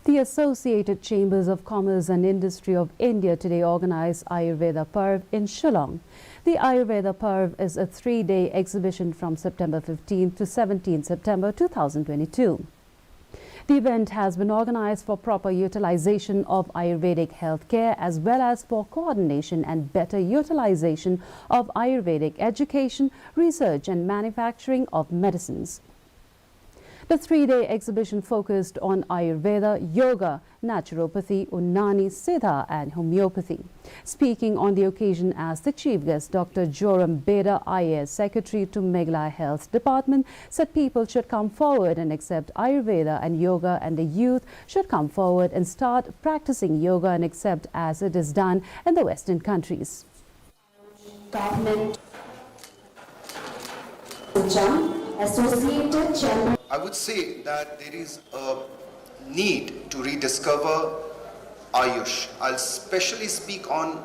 The Associated Chambers of Commerce and Industry of India today organized Ayurveda Parv in Shillong. The Ayurveda Parv is a three-day exhibition from September 15 to 17 September 2022. The event has been organized for proper utilization of Ayurvedic healthcare as well as for coordination and better utilization of Ayurvedic education, research and manufacturing of medicines. The three-day exhibition focused on Ayurveda, Yoga, Naturopathy, Unani, Siddha and Homeopathy. Speaking on the occasion as the chief guest, Dr. Joram Beda, IAS Secretary to Meghalaya Health Department, said people should come forward and accept Ayurveda and Yoga, and the youth should come forward and start practicing Yoga and accept as it is done in the Western countries. Government Associated Chamber. I would say that there is a need to rediscover Ayush. I'll especially speak on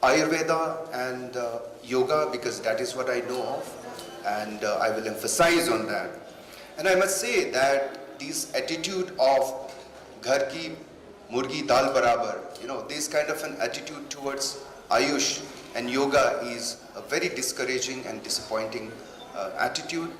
Ayurveda and Yoga because that is what I know of, and I will emphasize on that. And I must say that this attitude of Ghar ki murgi dal barabar, this kind of an attitude towards Ayush and Yoga is a very discouraging and disappointing attitude.